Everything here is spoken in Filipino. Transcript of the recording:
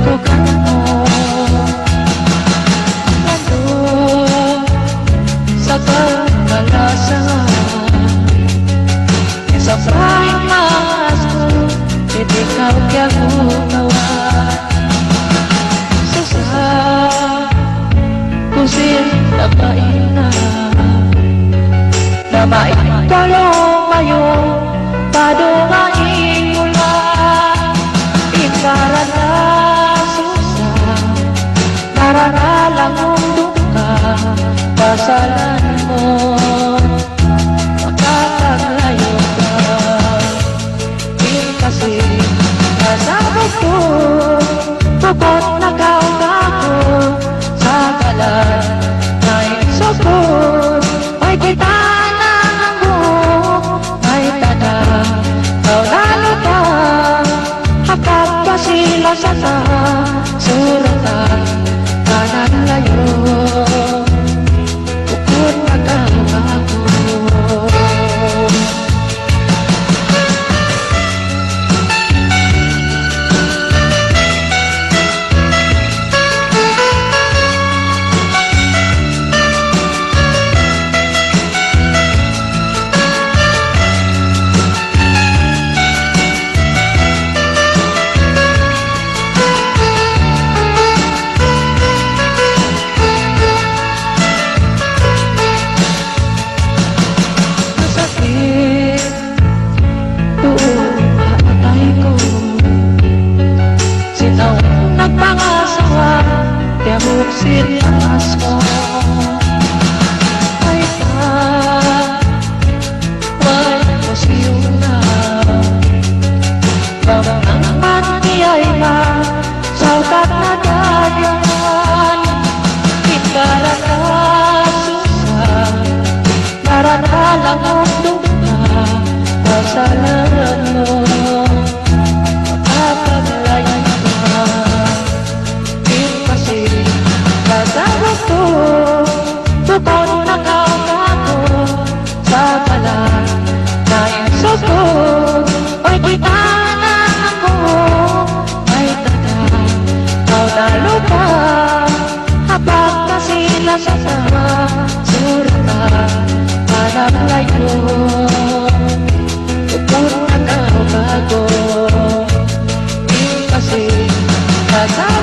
tutukan mo. Nandun sa pagkalasan, sa prime mas ko, hindi ka kaya gumawa. Sasa kusin na maina, na maitolong mayo padungain mula ikara na susah naranalang mundo ka pasalan mo makakaglayo ka kasi kasama ko pagod na kauga ko sa kalan na isopos ay kita sila sa suratan kanan layo ukod nagkakago. Buksin ang asmo ay may posisyon na bang mati ay saukat na dayan ikala na susah naranalang mundo ka pasalan mo makapaglayan ka kasama ko bukod na kauga ko sa kalan na isopos ay kita na ako ay taga kau lalo pa habang na sila sa suratan hanap layo bukod na kauga ko kasi kasama